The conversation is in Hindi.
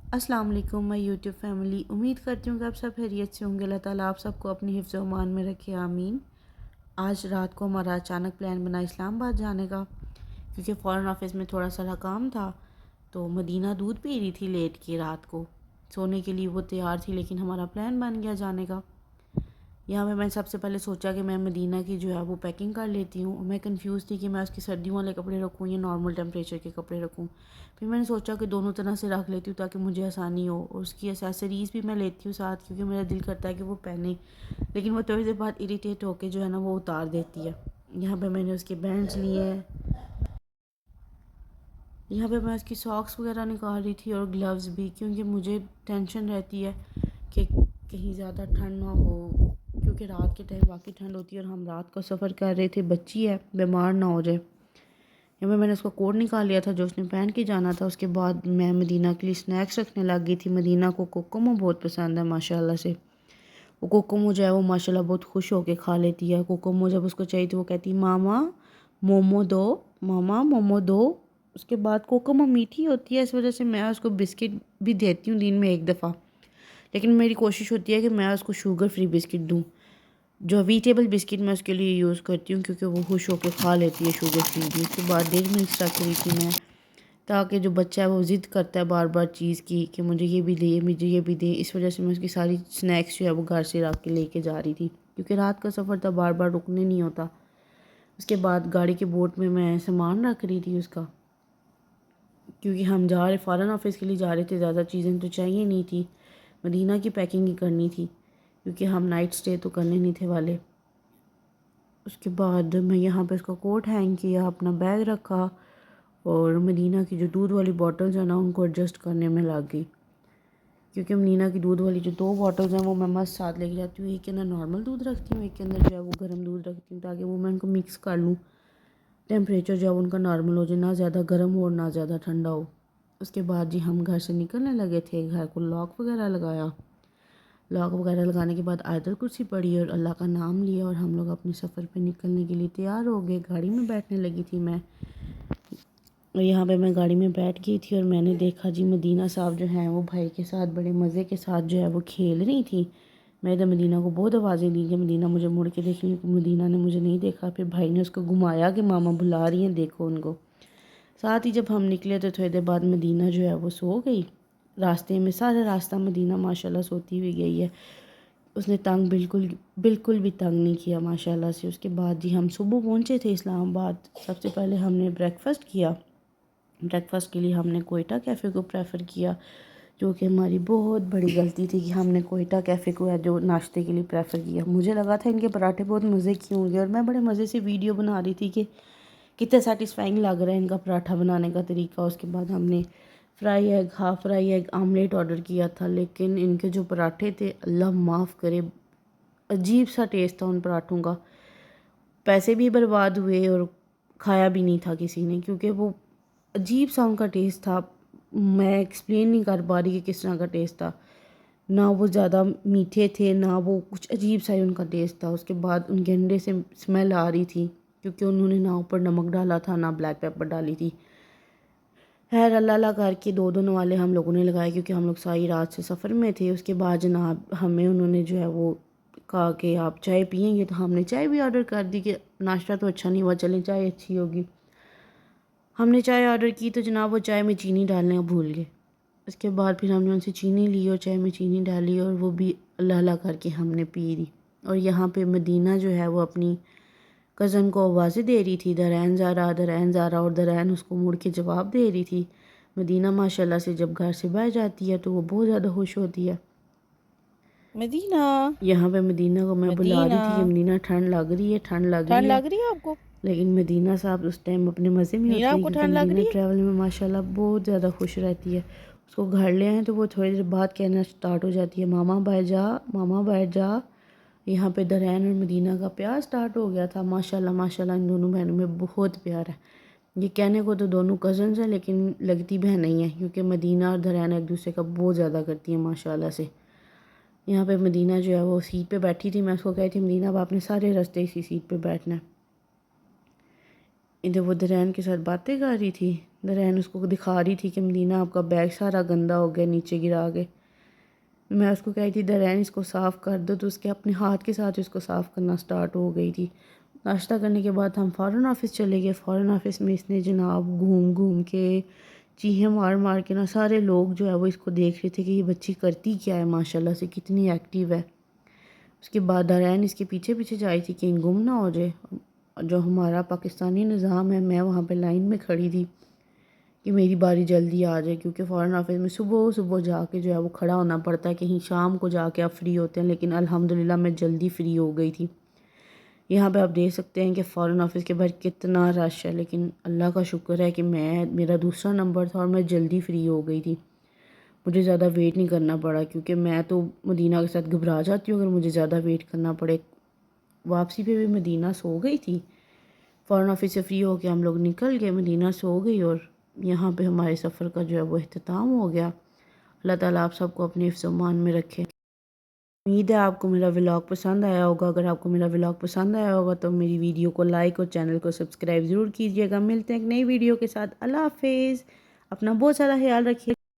अस्सलाम वालेकुम माय यूट्यूब फैमिली। उम्मीद करती हूँ कि आप सब खैरियत से होंगे। अल्लाह ताला आप सबको अपनी हिफ्ज़ व अमान में रखे, आमीन। आज रात को हमारा अचानक प्लान बना इस्लामाबाद जाने का, क्योंकि फ़ॉरेन ऑफिस में थोड़ा सा काम था। तो मदीना दूध पी रही थी लेट के, रात को सोने के लिए वो तैयार थी, लेकिन हमारा प्लान बन गया जाने का। यहाँ पे मैंने सबसे पहले सोचा कि मैं मदीना की जो है वो पैकिंग कर लेती हूँ। मैं कंफ्यूज थी कि मैं उसकी सर्दियों वाले कपड़े रखूँ या नॉर्मल टेम्परेचर के कपड़े रखूँ। फिर मैंने सोचा कि दोनों तरह से रख लेती हूँ ताकि मुझे आसानी हो, और उसकी एसेसरीज़ भी मैं लेती हूँ साथ, क्योंकि मेरा दिल करता है कि वो पहने, लेकिन वो थोड़ी देर बाद इरीटेट होकर जो है ना वो उतार देती है। यहाँ पर मैंने उसके बैंड्स लिए हैं। यहाँ पे मैं उसकी सॉक्स वगैरह निकाल रही थी और ग्लव्स भी, क्योंकि मुझे टेंशन रहती है कि कहीं ज़्यादा ठंड ना हो, क्योंकि रात के टाइम वाकई ठंड होती है और हम रात का सफ़र कर रहे थे। बच्ची है, बीमार ना हो जाए। यहाँ पे मैंने उसका कोट निकाल लिया था जो उसने पहन के जाना था। उसके बाद मैं मदीना के लिए स्नैक्स रखने लग गई थी। मदीना को कोकोमो बहुत पसंद है माशाल्लाह से। वो कोकोमो जो है वो माशाल्लाह बहुत खुश होके खा लेती है। कोकोमो जब उसको चाहिए तो वो कहती है मामा मोमो दो, मामा मोमो दो। उसके बाद कोकोमो मीठी होती है, इस वजह से मैं उसको बिस्किट भी देती हूँ दिन में एक दफ़ा, लेकिन मेरी कोशिश होती है कि मैं उसको शुगर फ्री बिस्किट दूँ। जो वीटेबल बिस्किट मैं उसके लिए यूज़ करती हूँ, क्योंकि वो खुश होकर खा लेती है शुगर फ्री भी। उसके बाद डेयरी मिल्क रख रही थी मैं, ताकि जो बच्चा है वो ज़िद करता है बार बार चीज़ की कि मुझे ये भी दे, मुझे ये भी दे। इस वजह से मैं उसकी सारी स्नैक्स जो है वो घर से रख के लेके जा रही थी, क्योंकि रात का सफ़र था, बार बार रुकने नहीं होता। उसके बाद गाड़ी के बोट में मैं सामान रख रही थी उसका, क्योंकि हम जा रहे फ़ॉरेन ऑफिस के लिए जा रहे थे, ज़्यादा चीज़ें तो चाहिए नहीं थी। मदीना की पैकिंग ही करनी थी, क्योंकि हम नाइट स्टे तो करने नहीं थे वाले। उसके बाद मैं यहाँ पे उसका कोट हैंग किया, अपना बैग रखा, और मदीना की जो दूध वाली बॉटल्स हैं ना उनको एडजस्ट करने में लग गई, क्योंकि मदीना की दूध वाली जो 2 बॉटल्स हैं वो मैं मस्त साथ लेके जाती हूँ। एक के अंदर नॉर्मल दूध रखती हूँ, एक के अंदर जो है वो गर्म दूध रखती हूँ, ताकि वो मैं उनको मिक्स कर लूँ। टेम्परेचर जो है उनका नॉर्मल हो जाए, ना ज़्यादा गर्म हो और ना ज़्यादा ठंडा हो। उसके बाद जी हम घर से निकलने लगे थे। घर को लॉक वगैरह लगाया। लॉक वगैरह लगाने के बाद आयतल कुर्सी पड़ी और अल्लाह का नाम लिया, और हम लोग अपने सफ़र पे निकलने के लिए तैयार हो गए। गाड़ी में बैठने लगी थी मैं, और यहाँ पे मैं गाड़ी में बैठ गई थी और मैंने देखा जी मदीना साहब जो हैं वो भाई के साथ बड़े मज़े के साथ जो है वो खेल रही थी। मैं इधर मदीना को बहुत आवाज़ें दी कि मदीना मुझे मुड़ के देख रही, मदीना ने मुझे नहीं देखा। फिर भाई ने उसको घुमाया कि मामा बुला रही हैं, देखो उनको। साथ ही जब हम निकले तो थोड़ी देर बाद मदीना जो है वो सो गई। रास्ते में सारा रास्ता मदीना माशाल्लाह सोती हुई गई है। उसने तंग बिल्कुल बिल्कुल भी तंग नहीं किया माशाल्लाह से। उसके बाद जी हम सुबह पहुँचे थे इस्लामाबाद। सबसे पहले हमने ब्रेकफ़ास्ट किया। ब्रेकफ़ास्ट के लिए हमने कोयटा कैफ़े को प्रेफर किया, जो कि हमारी बहुत बड़ी गलती थी कि हमने कोयटा कैफ़े को जो नाश्ते के लिए प्रेफर किया। मुझे लगा था इनके पराठे बहुत मज़े के होंगे, और मैं बड़े मज़े से वीडियो बना रही थी कि कितना सेटिस्फाइंग लग रहा है इनका पराठा बनाने का तरीका। उसके बाद हमने fry egg, half fry egg omelette order किया था, लेकिन इनके जो पराठे थे अल्लाह माफ़ करे, अजीब सा टेस्ट था उन पराठों का। पैसे भी बर्बाद हुए और खाया भी नहीं था किसी ने, क्योंकि वो अजीब सा उनका टेस्ट था। मैं एक्सप्लेन नहीं कर पा रही कि किस तरह का टेस्ट था। ना वो ज़्यादा मीठे थे, ना वो कुछ अजीब सा ही उनका टेस्ट था। उसके बाद उनके अंडे से स्मेल आ रही थी, क्योंकि उन्होंने ना ऊपर नमक डाला था ना ब्लैक पेपर डाली थी। खैर अल्लाह अल्लाह करके 2 वाले हम लोगों ने लगाए, क्योंकि हम लोग सारी रात से सफ़र में थे। उसके बाद जनाब हमें उन्होंने जो है वो कहा कि आप चाय पियेंगे, तो हमने चाय भी ऑर्डर कर दी कि नाश्ता तो अच्छा नहीं हुआ, चलें चाय अच्छी होगी। हमने चाय ऑर्डर की तो जनाब वो चाय में चीनी डालना भूल गए। उसके बाद फिर हमने उनसे चीनी ली और चाय में चीनी डाली, और वो भी अल्लाह अल्लाह करके हमने पी ली। और यहाँ पे मदीना जो है वो अपनी कज़न को आवाज़ें दे रही थी, दरैन ज़ारा दरैन ज़ारा, और दरैन उसको मुड़ के जवाब दे रही थी। मदीना माशाल्लाह से जब घर से बाहर जाती है तो वो बहुत ज़्यादा खुश होती है। मदीना। यहाँ पे मदीना को मैं बुला रही मदीना, थी कि मदीना ठंड लग रही है, ठंड लग रही ठंड है, लग रही है आपको? लेकिन मदीना साहब उस टाइम अपने मज़े में मीना, होती है, आपको क्योंकि ठंड लग मदीना रही है? ट्रैवल में माशाल्लाह बहुत ज़्यादा खुश रहती है। उसको घर ले आए तो वो थोड़ी देर बाद कहना स्टार्ट हो जाती है मामा बैठ जा, मामा बैठ जा। यहाँ पे दरैन और मदीना का प्यार स्टार्ट हो गया था। माशाल्लाह माशाल्लाह इन दोनों बहनों में बहुत प्यार है। ये कहने को तो दोनों कज़न्स हैं, लेकिन लगती बहन नहीं है, क्योंकि मदीना और दरैन एक दूसरे का बहुत ज़्यादा करती हैं माशाल्लाह से। यहाँ पे मदीना जो है वो सीट पे बैठी थी। मैं उसको कही थी मदीना अब आपने सारे रास्ते इसी सीट पे बैठना है। इधर वो दरैन के साथ बातें कर रही थी। दरैन उसको दिखा रही थी कि मदीना आपका बैग सारा गंदा हो गया नीचे गिरा के। मैं उसको कही थी दरैन इसको साफ़ कर दो, तो उसके अपने हाथ के साथ इसको साफ़ करना स्टार्ट हो गई थी। नाश्ता करने के बाद हम फ़ॉरेन ऑफिस चले गए। फ़ॉरेन ऑफिस में इसने जनाब घूम घूम के चीखें मार मार के ना, सारे लोग जो है वो इसको देख रहे थे कि ये बच्ची करती क्या है, माशाल्लाह से कितनी एक्टिव है। उसके बाद दरैन इसके पीछे पीछे जाई थी कि गुम ना हो जाए। जो हमारा पाकिस्तानी निज़ाम है, मैं वहाँ पे लाइन में खड़ी थी कि मेरी बारी जल्दी आ जाए, क्योंकि फ़ॉरेन ऑफिस में सुबह सुबह जाके जो है वो खड़ा होना पड़ता है, कहीं शाम को जाके आप फ्री होते हैं। लेकिन अल्हम्दुलिल्लाह मैं जल्दी फ्री हो गई थी। यहाँ पे आप देख सकते हैं कि फ़ॉरेन ऑफिस के बाहर कितना रश है, लेकिन अल्लाह का शुक्र है कि मेरा दूसरा नंबर था और मैं जल्दी फ्री हो गई थी। मुझे ज़्यादा वेट नहीं करना पड़ा, क्योंकि मैं तो मदीना के साथ घबरा जाती हूँ अगर मुझे ज़्यादा वेट करना पड़े। वापसी पे भी मदीना सो गई थी। फ़ॉरेन ऑफिस से फ्री होके हम लोग निकल गए, मदीना सो गई और यहाँ पे हमारे सफ़र का जो है वो इख्तिताम हो गया। अल्लाह ताला आप सबको अपने हिफ्ज़ ओ मान में रखे। उम्मीद है आपको मेरा व्लॉग पसंद आया होगा। अगर आपको मेरा व्लॉग पसंद आया होगा तो मेरी वीडियो को लाइक और चैनल को सब्सक्राइब ज़रूर कीजिएगा। मिलते हैं एक नई वीडियो के साथ। अल्लाह हाफ़िज़। अपना बहुत सारा ख्याल रखिए।